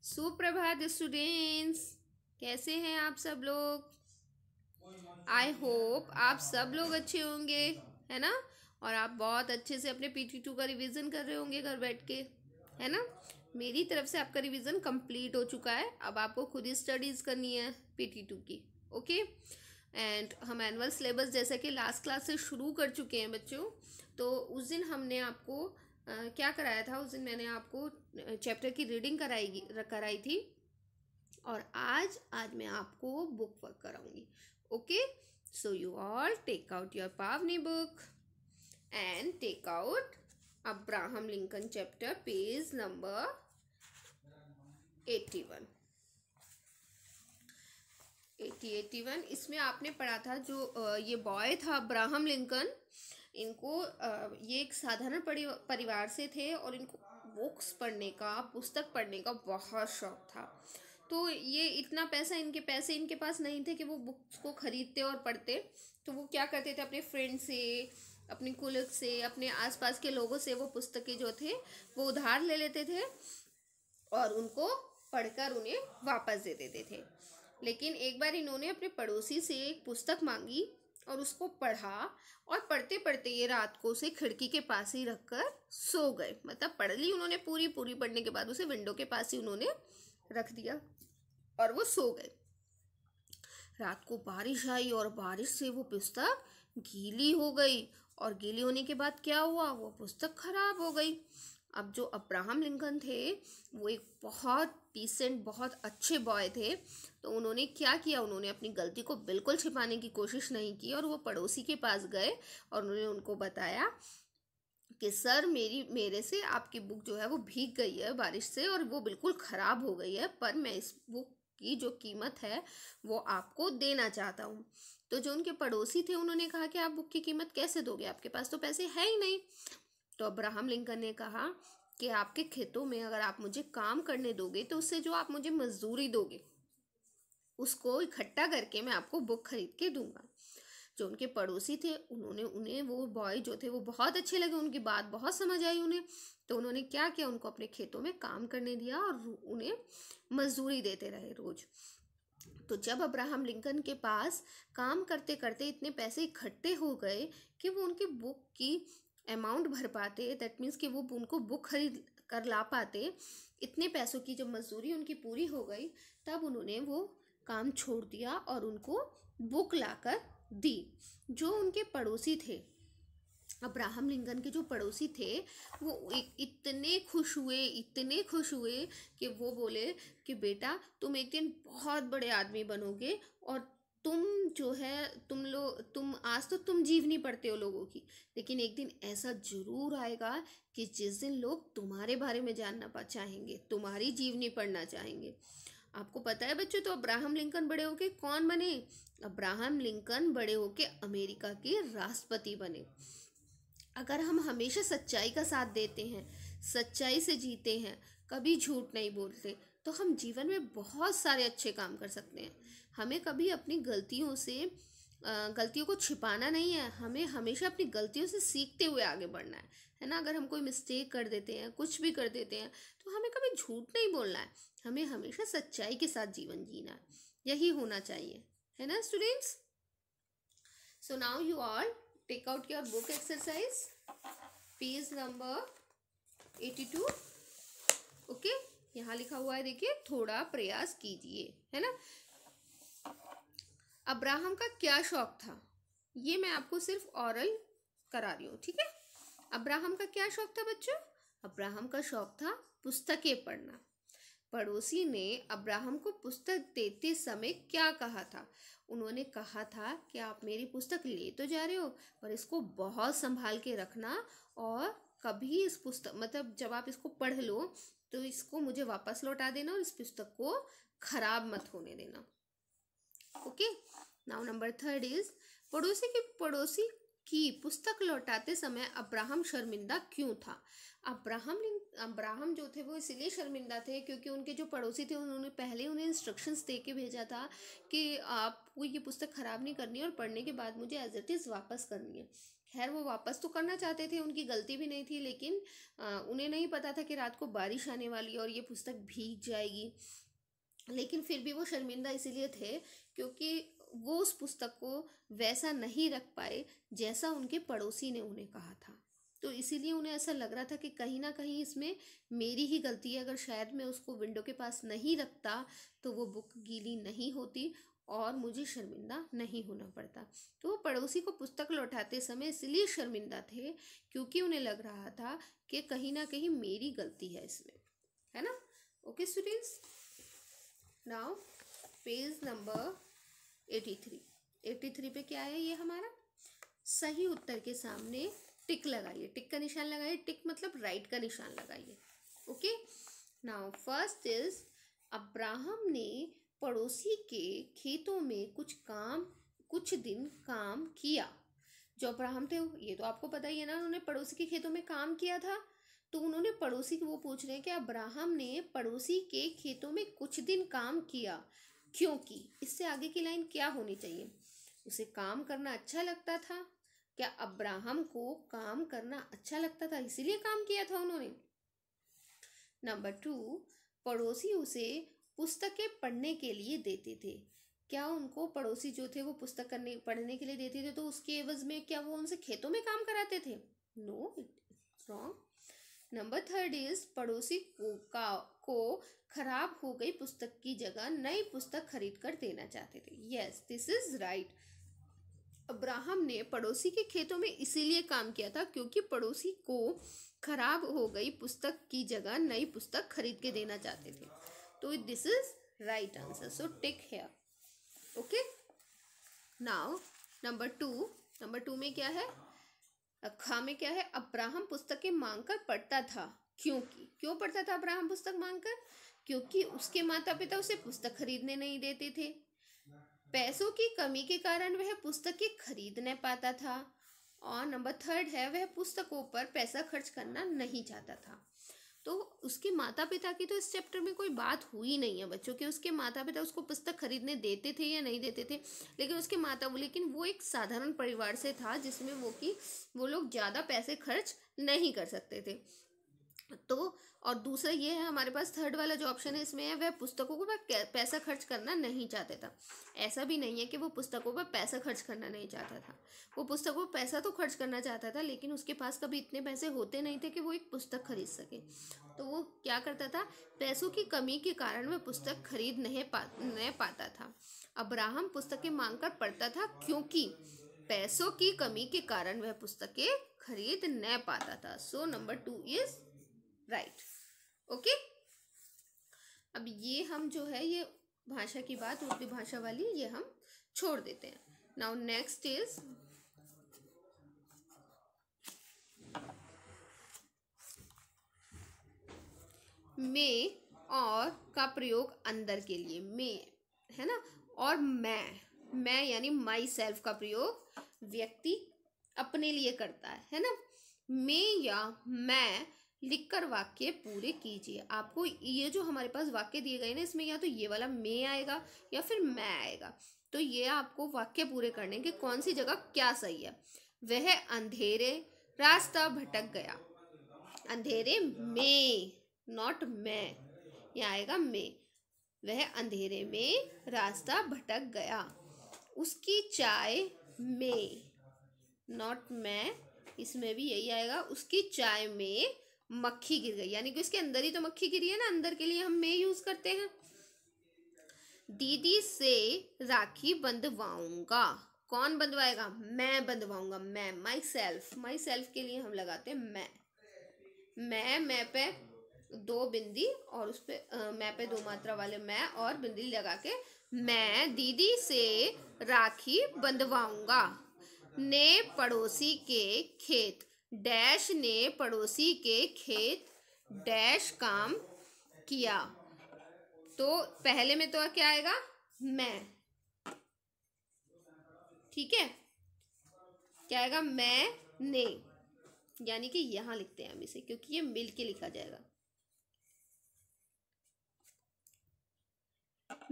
सुप्रभात स्टूडेंट्स, कैसे हैं आप सब लोग। आई होप आप सब लोग अच्छे होंगे, है ना। और आप बहुत अच्छे से अपने PT2 का रिवीजन कर रहे होंगे घर बैठ के, है ना। मेरी तरफ से आपका रिवीजन कंप्लीट हो चुका है। अब आपको खुद ही स्टडीज़ करनी है PT2 की। ओके। एंड हम एनुअल सिलेबस जैसा कि लास्ट क्लास से शुरू कर चुके हैं बच्चों। तो उस दिन हमने आपको क्या कराया था। उस दिन मैंने आपको चैप्टर की रीडिंग कराई थी। और आज मैं आपको बुक वर्क कराऊंगी। Okay. So you all take out your Pavni book and take out Abraham Lincoln chapter page number 81। 81 इसमें आपने पढ़ा था जो ये बॉय था अब्राहम लिंकन। इनको ये एक साधारण परिवार से थे और इनको बुक्स पढ़ने का, पुस्तक पढ़ने का बहुत शौक था। तो ये इतना पैसा, इनके पास नहीं थे कि वो बुक्स को खरीदते और पढ़ते। तो वो क्या करते थे, अपने फ्रेंड से, अपने कुलीग से, अपने आसपास के लोगों से वो पुस्तकें जो थे वो उधार ले लेते थे और उनको पढ़कर उन्हें वापस दे देते थे। लेकिन एक बार इन्होंने अपने पड़ोसी से एक पुस्तक मांगी और उसको पढ़ा। और पढ़ते पढ़ते ये रात को उसे खिड़की के पास ही रखकर सो गए। मतलब पढ़ ली उन्होंने, पूरी पढ़ने के बाद उसे विंडो के पास ही उन्होंने रख दिया और वो सो गए। रात को बारिश आई और बारिश से वो पुस्तक गीली हो गई। और गीली होने के बाद क्या हुआ, वो पुस्तक खराब हो गई। अब जो अब्राहम लिंकन थे वो एक बहुत डिसेंट, बहुत अच्छे बॉय थे। तो उन्होंने क्या किया, उन्होंने अपनी गलती को बिल्कुल छिपाने की कोशिश नहीं की और वो पड़ोसी के पास गए और उन्होंने उनको बताया कि सर मेरे से आपकी बुक जो है वो भीग गई है बारिश से और वो बिल्कुल ख़राब हो गई है, पर मैं इस बुक की जो कीमत है वो आपको देना चाहता हूँ। तो जो उनके पड़ोसी थे उन्होंने कहा कि आप बुक की कीमत कैसे दोगे, आपके पास तो पैसे है ही नहीं। तो अब्राहम लिंकन ने कहा कि आपके खेतों में अगर आप मुझे काम करने दोगे तो उससे जो आप मुझे मजदूरी दोगे उसको इकट्ठा करके मैं आपको बुक खरीद के दूंगा। जो उनके पड़ोसी थे उन्हें वो बॉय जो थे वो बहुत अच्छे लगे, उनकी बात बहुत समझ आई उन्हें। तो उन्होंने क्या किया, उनको अपने खेतों में काम करने दिया और उन्हें मजदूरी देते रहे रोज। तो जब अब्राहम लिंकन के पास काम करते करते इतने पैसे इकट्ठे हो गए कि वो उनकी बुक की अमाउंट भर पाते, दैट मीन्स कि वो उनको बुक खरीद कर ला पाते, इतने पैसों की जब मजदूरी उनकी पूरी हो गई तब उन्होंने वो काम छोड़ दिया और उनको बुक लाकर दी। जो उनके पड़ोसी थे, अब्राहम लिंकन के जो पड़ोसी थे, वो इतने खुश हुए कि वो बोले कि बेटा तुम एक दिन बहुत बड़े आदमी बनोगे और तुम जो है तुम आज तो तुम जीवनी पढ़ते हो लोगों की, लेकिन एक दिन ऐसा जरूर आएगा कि जिस दिन लोग तुम्हारे बारे में जानना चाहेंगे, तुम्हारी जीवनी पढ़ना चाहेंगे। आपको पता है बच्चों, तो अब्राहम लिंकन बड़े होके कौन बने? अब्राहम लिंकन बड़े होके अमेरिका के राष्ट्रपति बने। अगर हम हमेशा सच्चाई का साथ देते हैं, सच्चाई से जीते हैं, कभी झूठ नहीं बोलते, तो हम जीवन में बहुत सारे अच्छे काम कर सकते हैं। हमें कभी अपनी गलतियों को छिपाना नहीं है, हमें हमेशा अपनी गलतियों से सीखते हुए आगे बढ़ना है ना। अगर हम कोई मिस्टेक कर देते हैं, कुछ भी कर देते हैं, तो हमें कभी झूठ नहीं बोलना है, हमें हमेशा सच्चाई के साथ जीवन जीना है। यही होना चाहिए, है ना students. So now you all take out your book exercise page number 82। Okay, यहाँ लिखा हुआ है, देखिए, थोड़ा प्रयास कीजिए, है ना। अब्राहम का क्या शौक था, ये मैं आपको सिर्फ ऑरल करा रही हूँ, ठीक है। अब्राहम का क्या शौक था बच्चों? अब्राहम का शौक था पुस्तकें पढ़ना। पड़ोसी ने अब्राहम को पुस्तक देते समय क्या कहा था? उन्होंने कहा था कि आप मेरी पुस्तक ले तो जा रहे हो, पर इसको बहुत संभाल के रखना और कभी इस पुस्तक मतलब जब आप इसको पढ़ लो तो इसको मुझे वापस लौटा देना और इस पुस्तक को खराब मत होने देना। ओके। नाउ नंबर 3 इज, पड़ोसी की पुस्तक लौटाते समय अब्राहम शर्मिंदा क्यों था? अब्राहम जो थे वो इसलिए शर्मिंदा थे क्योंकि उनके जो पड़ोसी थे उन्होंने पहले उन्हें इंस्ट्रक्शंस दे के भेजा था कि आपको ये पुस्तक खराब नहीं करनी है और पढ़ने के बाद मुझे एज इट इज़ वापस करनी है। खैर वो वापस तो करना चाहते थे, उनकी गलती भी नहीं थी, लेकिन उन्हें नहीं पता था कि रात को बारिश आने वाली है और ये पुस्तक भीग जाएगी। लेकिन फिर भी वो शर्मिंदा इसीलिए थे क्योंकि वो उस पुस्तक को वैसा नहीं रख पाए जैसा उनके पड़ोसी ने उन्हें कहा था। तो इसीलिए उन्हें ऐसा लग रहा था कि कहीं ना कहीं इसमें मेरी ही गलती है, अगर शायद मैं उसको विंडो के पास नहीं रखता तो वो बुक गीली नहीं होती और मुझे शर्मिंदा नहीं होना पड़ता। तो वो पड़ोसी को पुस्तक लौटाते समय इसलिए शर्मिंदा थे क्योंकि उन्हें लग रहा था कि कहीं ना कहीं मेरी गलती है इसमें, है ना। Okay students, now page number 83। 83 पे क्या है, ये हमारा सही उत्तर के सामने टिक लगाइए, टिक का निशान लगाइए, टिक मतलब राइट का निशान लगाइए। Okay, now first is Abraham ने पड़ोसी के खेतों में कुछ दिन काम किया। जो अब्राहम थे ये तो आपको पता ही है ना, उन्होंने पड़ोसी के खेतों में काम किया था। तो उन्होंने पड़ोसी को, वो पूछ रहे हैं कि अब्राहम ने पड़ोसी के खेतों में कुछ दिन काम किया क्योंकि, इससे आगे की लाइन क्या होनी चाहिए, उसे काम करना अच्छा लगता था। क्या अब्राहम को काम करना अच्छा लगता था इसीलिए काम किया था उन्होंने। नंबर 2, पड़ोसी उसे पुस्तकें पढ़ने के लिए देते थे। क्या उनको पड़ोसी जो थे वो पुस्तक पढ़ने के लिए देते थे तो उसके एवज में क्या वो उनसे खेतों में काम कराते थे? No, it's wrong. Number 3 is पड़ोसी को खराब हो गई पुस्तक की जगह नई पुस्तक खरीद कर देना चाहते थे। Yes, this is right. Abraham ने पड़ोसी के खेतों में इसीलिए काम किया था क्योंकि पड़ोसी को खराब हो गई पुस्तक की जगह नई पुस्तक खरीद के देना चाहते थे। तो this is right answer, so tick here. Okay, now number two में क्या है, खा में क्या है, अब्राहम पुस्तकें मांगकर पढ़ता था क्यों पढ़ता था अब्राहम पुस्तक मांगकर? क्योंकि उसके माता पिता उसे पुस्तक खरीदने नहीं देते थे। पैसों की कमी के कारण वह पुस्तकें खरीद नहीं पाता था। और नंबर 3 है, वह पुस्तकों पर पैसा खर्च करना नहीं चाहता था। तो उसके माता पिता की तो इस चैप्टर में कोई बात हुई नहीं है बच्चों के, उसके माता पिता उसको पुस्तक खरीदने देते थे या नहीं देते थे, लेकिन वो एक साधारण परिवार से था जिसमें वो लोग ज़्यादा पैसे खर्च नहीं कर सकते थे। तो और दूसरा ये है हमारे पास थर्ड वाला जो ऑप्शन है इसमें है, वह पुस्तकों पर पैसा खर्च करना नहीं चाहता था। ऐसा भी नहीं है कि वो पुस्तकों पर पैसा खर्च करना नहीं चाहता था, वो पुस्तकों पर पैसा तो खर्च करना चाहता था लेकिन उसके पास कभी इतने पैसे होते नहीं थे कि वो एक पुस्तक खरीद सके। तो वो क्या करता था, पैसों की कमी के कारण वह पुस्तक खरीद नहीं पाता था। अब्राहम पुस्तकें मांगकर पढ़ता था क्योंकि पैसों की कमी के कारण वह पुस्तकें खरीद नहीं पाता था। So number 2 is right. Okay, अब ये हम जो है ये भाषा की बात, उर्दू भाषा वाली, ये हम छोड़ देते हैं। नाउ नेक्स्ट इज मैं और का प्रयोग अंदर के लिए, मैं है ना, और मैं यानी माई सेल्फ का प्रयोग व्यक्ति अपने लिए करता है ना। मैं या मैं लिखकर वाक्य पूरे कीजिए। आपको ये जो हमारे पास वाक्य दिए गए ना, इसमें या तो ये वाला मैं आएगा या फिर मैं आएगा। तो ये आपको वाक्य पूरे करने के कौन सी जगह क्या सही है। वह अंधेरे रास्ता भटक गया, अंधेरे में, नॉट मैं, यहाँ आएगा मैं। वह अंधेरे में रास्ता भटक गया। उसकी चाय में, नॉट मैं, इसमें भी यही आएगा। उसकी चाय में मक्खी गिर गई, यानी कि उसके अंदर ही तो मक्खी गिरी है ना, अंदर के लिए हम मैं यूज करते हैं। दीदी से राखी बंधवाऊंगा, कौन बंधवाएगा? मैं बंधवाऊंगा, मैं, माई सेल्फ के लिए हम लगाते हैं मैं पे 2 बिंदी और उस पे मैं पे 2 मात्रा वाले मैं और बिंदी लगा के, मैं दीदी से राखी बंधवाऊंगा। ने पड़ोसी के खेत, डैश ने पड़ोसी के खेत डैश काम किया। तो पहले में तो क्या आएगा? मैं, ठीक है, क्या आएगा? मैं ने, यानी कि यहां लिखते हैं हम इसे क्योंकि ये मिल के लिखा जाएगा।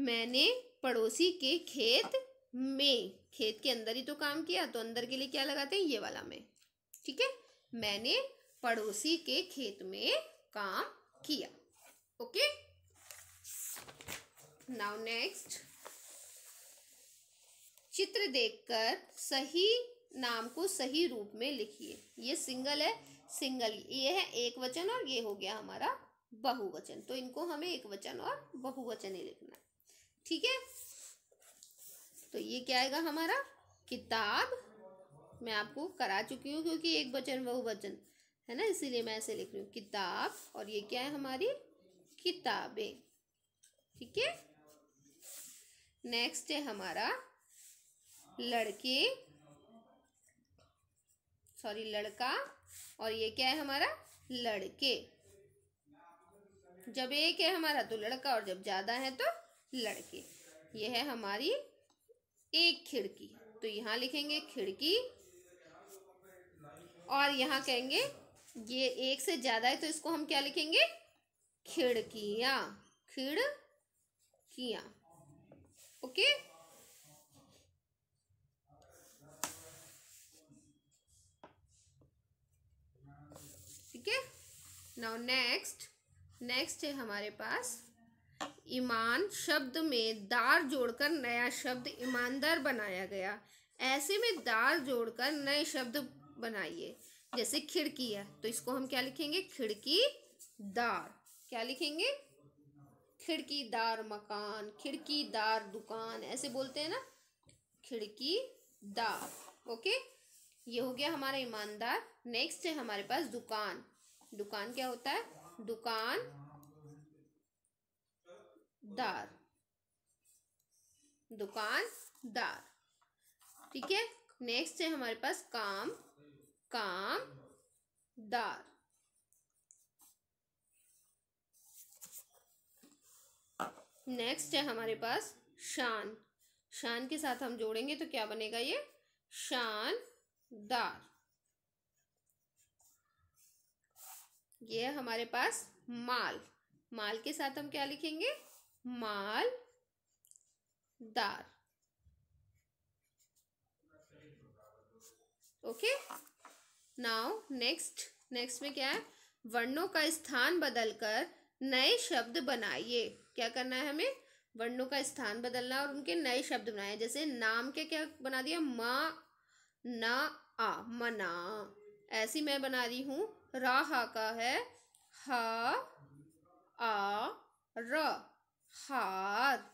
मैंने पड़ोसी के खेत में, खेत के अंदर ही तो काम किया, तो अंदर के लिए क्या लगाते हैं? ये वाला में। ठीक है, मैंने पड़ोसी के खेत में काम किया। ओके, नाउ नेक्स्ट, चित्र देखकर सही नाम को सही रूप में लिखिए। ये सिंगल है, सिंगल ये है एक वचन और ये हो गया हमारा बहुवचन, तो इनको हमें एक वचन और बहुवचन ही लिखना है। ठीक है, तो ये क्या आएगा हमारा किताब। मैं आपको करा चुकी हूँ क्योंकि एक वचन बहुवचन है ना, इसीलिए मैं ऐसे लिख रही हूँ किताब, और ये क्या है हमारी किताबें। ठीक है, नेक्स्ट है हमारा लड़के, सॉरी लड़का, और ये क्या है हमारा लड़के। जब एक है हमारा तो लड़का और जब ज्यादा है तो लड़के। ये है हमारी एक खिड़की, तो यहाँ लिखेंगे खिड़की, और यहाँ कहेंगे ये एक से ज्यादा है तो इसको हम क्या लिखेंगे खिड़कियाँ, खिड़कियाँ। ओके, ठीक है, नाउ नेक्स्ट है हमारे पास ईमान शब्द में दार जोड़कर नया शब्द ईमानदार बनाया गया। ऐसे में दार जोड़कर नए शब्द बनाइए। जैसे खिड़की है तो इसको हम क्या लिखेंगे खिड़कीदार। क्या लिखेंगे खिड़कीदार मकान, खिड़कीदार दुकान, ऐसे बोलते हैं ना खिड़कीदार। ओके, ये हो गया हमारा ईमानदार। नेक्स्ट है हमारे पास दुकान। दुकान क्या होता है दुकानदार। दुकानदार, ठीक है। नेक्स्ट है हमारे पास काम, कामदार। नेक्स्ट है हमारे पास शान। शान के साथ हम जोड़ेंगे तो क्या बनेगा ये शानदार। ये है हमारे पास माल। माल के साथ हम क्या लिखेंगे मालदार। ओके, नाउ नेक्स्ट में क्या है वर्णों का स्थान बदलकर नए शब्द बनाइए। क्या करना है हमें वर्णों का स्थान बदलना और उनके नए शब्द बनाए। जैसे नाम के क्या बना दिया मा ना आ मना। ऐसी मैं बना रही हूँ राहा का है हा आ र हार।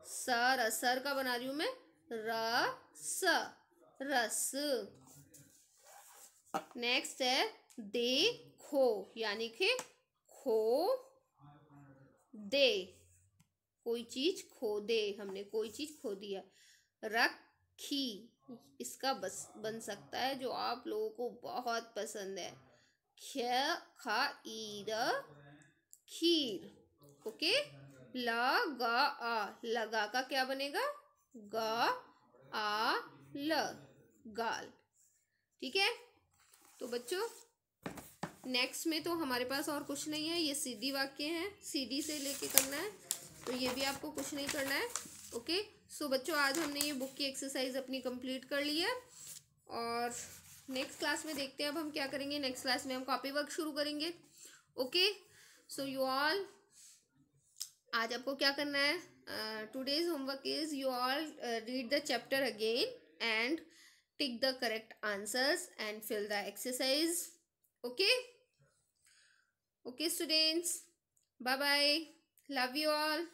सर का बना रही हूँ मैं रस रस। नेक्स्ट है देखो यानी कि खो दे, कोई चीज खो दे, हमने कोई चीज खो दिया। रखी इसका बस बन सकता है जो आप लोगों को बहुत पसंद है खीर। ओके, लगा का क्या बनेगा गाल। ठीक है, तो बच्चों नेक्स्ट में तो हमारे पास और कुछ नहीं है, ये सीधी वाक्य है, सीधी से लेके करना है, तो ये भी आपको कुछ नहीं करना है। ओके, सो बच्चों आज हमने ये बुक की एक्सरसाइज अपनी कंप्लीट कर ली है और नेक्स्ट क्लास में देखते हैं अब हम क्या करेंगे। नेक्स्ट क्लास में हम कॉपी वर्क शुरू करेंगे। ओके, सो यू ऑल आज आपको क्या करना है today's homework is you all read the chapter again and tick the correct answers and fill the exercise. Okay students, bye bye, love you all.